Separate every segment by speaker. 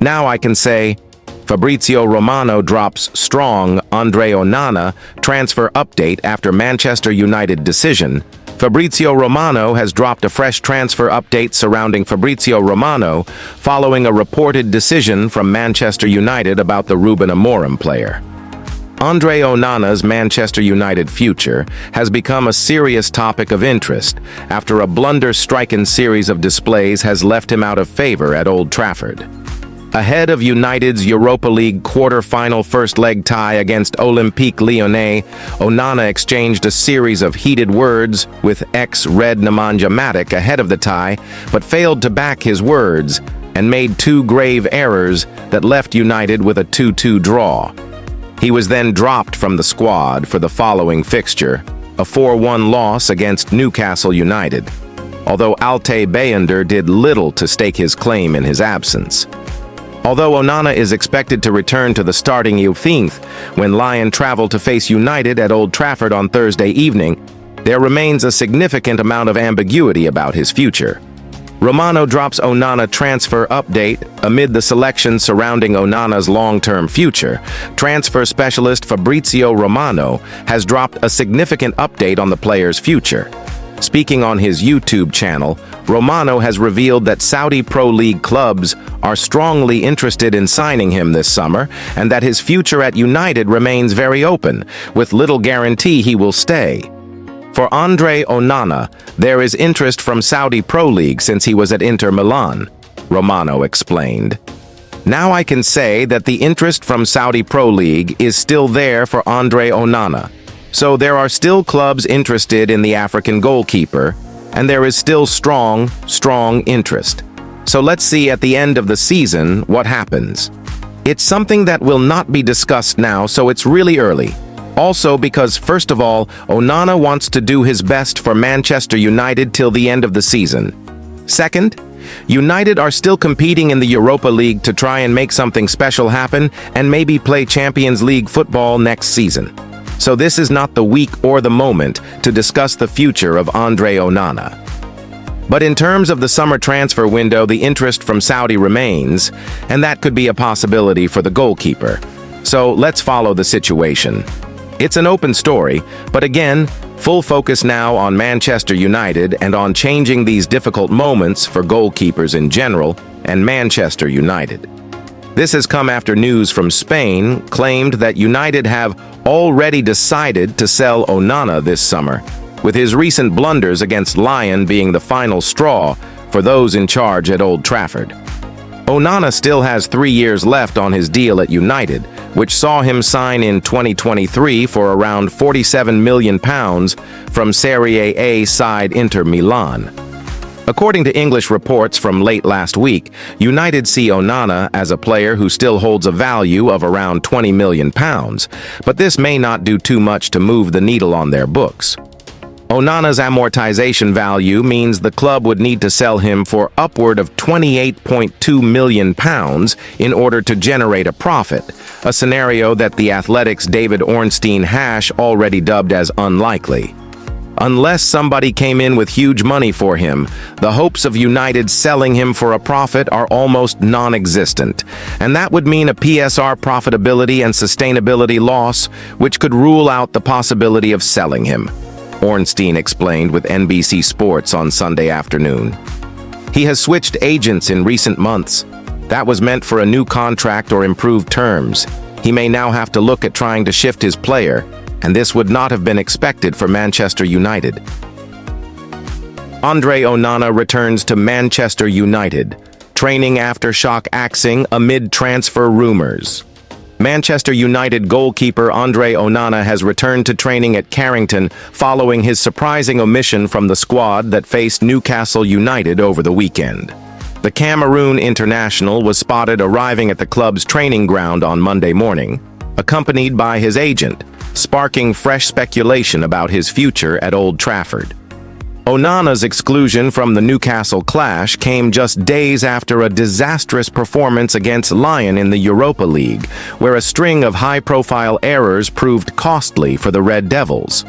Speaker 1: Now I can say, Fabrizio Romano drops strong Andre Onana transfer update after Manchester United decision. Fabrizio Romano has dropped a fresh transfer update surrounding Fabrizio Romano following a reported decision from Manchester United about the Ruben Amorim player. Andre Onana's Manchester United future has become a serious topic of interest after a blunder-stricken series of displays has left him out of favor at Old Trafford. Ahead of United's Europa League quarter-final first-leg tie against Olympique Lyonnais, Onana exchanged a series of heated words with ex-Red Nemanja Matic ahead of the tie, but failed to back his words and made two grave errors that left United with a 2-2 draw. He was then dropped from the squad for the following fixture, a 4-1 loss against Newcastle United, although Altay Bayındır did little to stake his claim in his absence. Although Onana is expected to return to the starting 11th when Lyon travel to face United at Old Trafford on Thursday evening, there remains a significant amount of ambiguity about his future. Romano drops Onana transfer update amid the selection surrounding Onana's long-term future. Transfer specialist Fabrizio Romano has dropped a significant update on the player's future. Speaking on his YouTube channel, Romano has revealed that Saudi Pro League clubs are strongly interested in signing him this summer and that his future at United remains very open, with little guarantee he will stay. For Andre Onana, there is interest from Saudi Pro League since he was at Inter Milan, Romano explained. Now I can say that the interest from Saudi Pro League is still there for Andre Onana. So there are still clubs interested in the African goalkeeper, and there is still strong interest. So let's see at the end of the season what happens. It's something that will not be discussed now, so it's really early. Also because, first of all, Onana wants to do his best for Manchester United till the end of the season. Second, United are still competing in the Europa League to try and make something special happen and maybe play Champions League football next season. So this is not the week or the moment to discuss the future of Andre Onana. But in terms of the summer transfer window, the interest from Saudi remains, and that could be a possibility for the goalkeeper. So let's follow the situation. It's an open story, but again, full focus now on Manchester United and on changing these difficult moments for goalkeepers in general and Manchester United. This has come after news from Spain claimed that United have already decided to sell Onana this summer, with his recent blunders against Lyon being the final straw for those in charge at Old Trafford. Onana still has 3 years left on his deal at United, which saw him sign in 2023 for around £47 million from Serie A side Inter Milan. According to English reports from late last week, United see Onana as a player who still holds a value of around £20 million, but this may not do too much to move the needle on their books. Onana's amortization value means the club would need to sell him for upward of £28.2 million in order to generate a profit, a scenario that the Athletic's David Ornstein Hash already dubbed as unlikely. Unless somebody came in with huge money for him, the hopes of United selling him for a profit are almost non-existent, and that would mean a PSR profitability and sustainability loss, which could rule out the possibility of selling him, Ornstein explained with NBC Sports on Sunday afternoon. He has switched agents in recent months. That was meant for a new contract or improved terms. He may now have to look at trying to shift his player, and this would not have been expected for Manchester United. Andre Onana returns to Manchester United, training aftershock axing amid transfer rumors. Manchester United goalkeeper Andre Onana has returned to training at Carrington following his surprising omission from the squad that faced Newcastle United over the weekend. The Cameroon international was spotted arriving at the club's training ground on Monday morning, accompanied by his agent, sparking fresh speculation about his future at Old Trafford. Onana's exclusion from the Newcastle clash came just days after a disastrous performance against Lyon in the Europa League, where a string of high-profile errors proved costly for the Red Devils.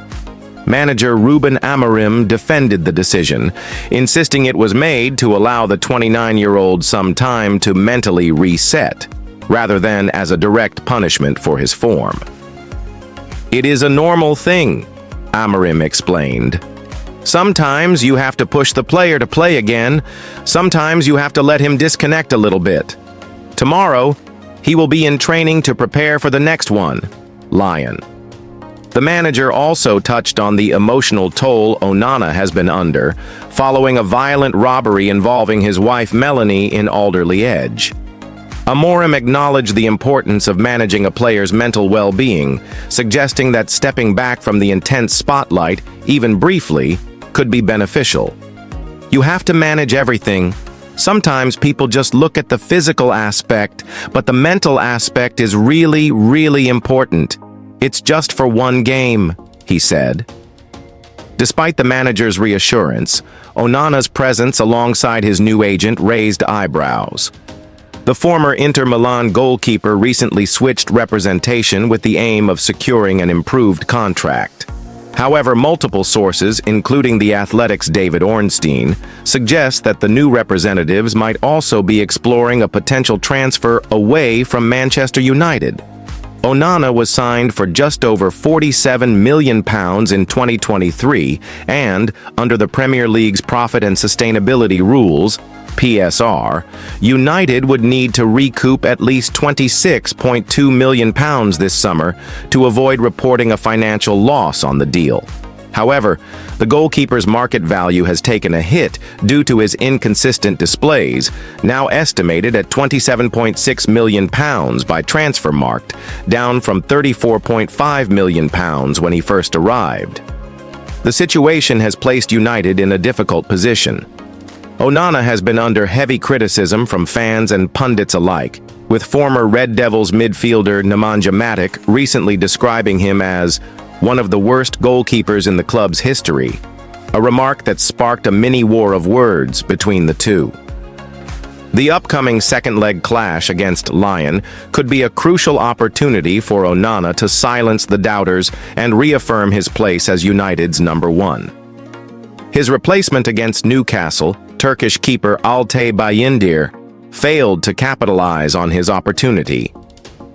Speaker 1: Manager Ruben Amorim defended the decision, insisting it was made to allow the 29-year-old some time to mentally reset, rather than as a direct punishment for his form. "It is a normal thing," Amorim explained. "Sometimes you have to push the player to play again. Sometimes you have to let him disconnect a little bit. Tomorrow, he will be in training to prepare for the next one." Lion. The manager also touched on the emotional toll Onana has been under, following a violent robbery involving his wife Melanie in Alderley Edge. Amorim acknowledged the importance of managing a player's mental well-being, suggesting that stepping back from the intense spotlight, even briefly, could be beneficial. "You have to manage everything. Sometimes people just look at the physical aspect, but the mental aspect is really, really important. It's just for one game," he said. Despite the manager's reassurance, Onana's presence alongside his new agent raised eyebrows. The former Inter Milan goalkeeper recently switched representation with the aim of securing an improved contract. However, multiple sources, including The Athletic's David Ornstein, suggest that the new representatives might also be exploring a potential transfer away from Manchester United. Onana was signed for just over £47 million in 2023, and, under the Premier League's Profit and Sustainability Rules, PSR, United would need to recoup at least £26.2 million this summer to avoid reporting a financial loss on the deal. However, the goalkeeper's market value has taken a hit due to his inconsistent displays, now estimated at £27.6 million by Transfermarkt, down from £34.5 million when he first arrived. The situation has placed United in a difficult position. Onana has been under heavy criticism from fans and pundits alike, with former Red Devils midfielder Nemanja Matic recently describing him as one of the worst goalkeepers in the club's history, a remark that sparked a mini-war of words between the two. The upcoming second-leg clash against Lyon could be a crucial opportunity for Onana to silence the doubters and reaffirm his place as United's number one. His replacement against Newcastle, Turkish keeper Altay Bayındır, failed to capitalize on his opportunity.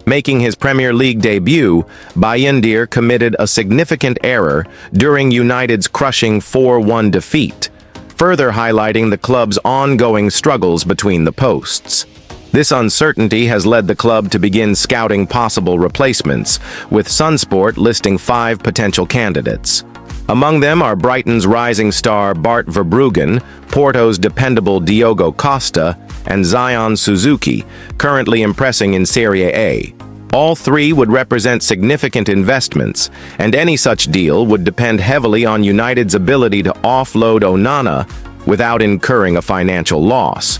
Speaker 1: Making his Premier League debut, Bayındır committed a significant error during United's crushing 4-1 defeat, further highlighting the club's ongoing struggles between the posts. This uncertainty has led the club to begin scouting possible replacements, with Sunsport listing 5 potential candidates. Among them are Brighton's rising star Bart Verbruggen, Porto's dependable Diogo Costa, and Zion Suzuki, currently impressing in Serie A. All 3 would represent significant investments, and any such deal would depend heavily on United's ability to offload Onana without incurring a financial loss.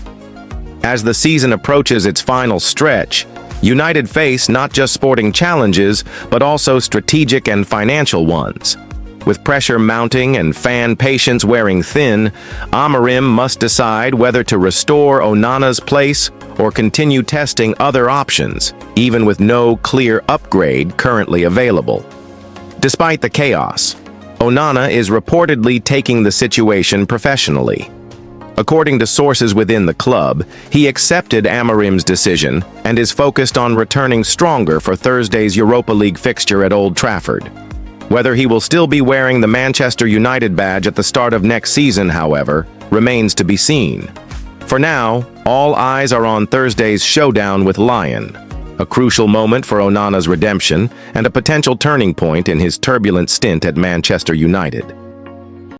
Speaker 1: As the season approaches its final stretch, United face not just sporting challenges, but also strategic and financial ones. With pressure mounting and fan patience wearing thin, Amorim must decide whether to restore Onana's place or continue testing other options, even with no clear upgrade currently available. Despite the chaos, Onana is reportedly taking the situation professionally. According to sources within the club, he accepted Amorim's decision and is focused on returning stronger for Thursday's Europa League fixture at Old Trafford. Whether he will still be wearing the Manchester United badge at the start of next season, however, remains to be seen. For now, all eyes are on Thursday's showdown with Lyon, a crucial moment for Onana's redemption and a potential turning point in his turbulent stint at Manchester United.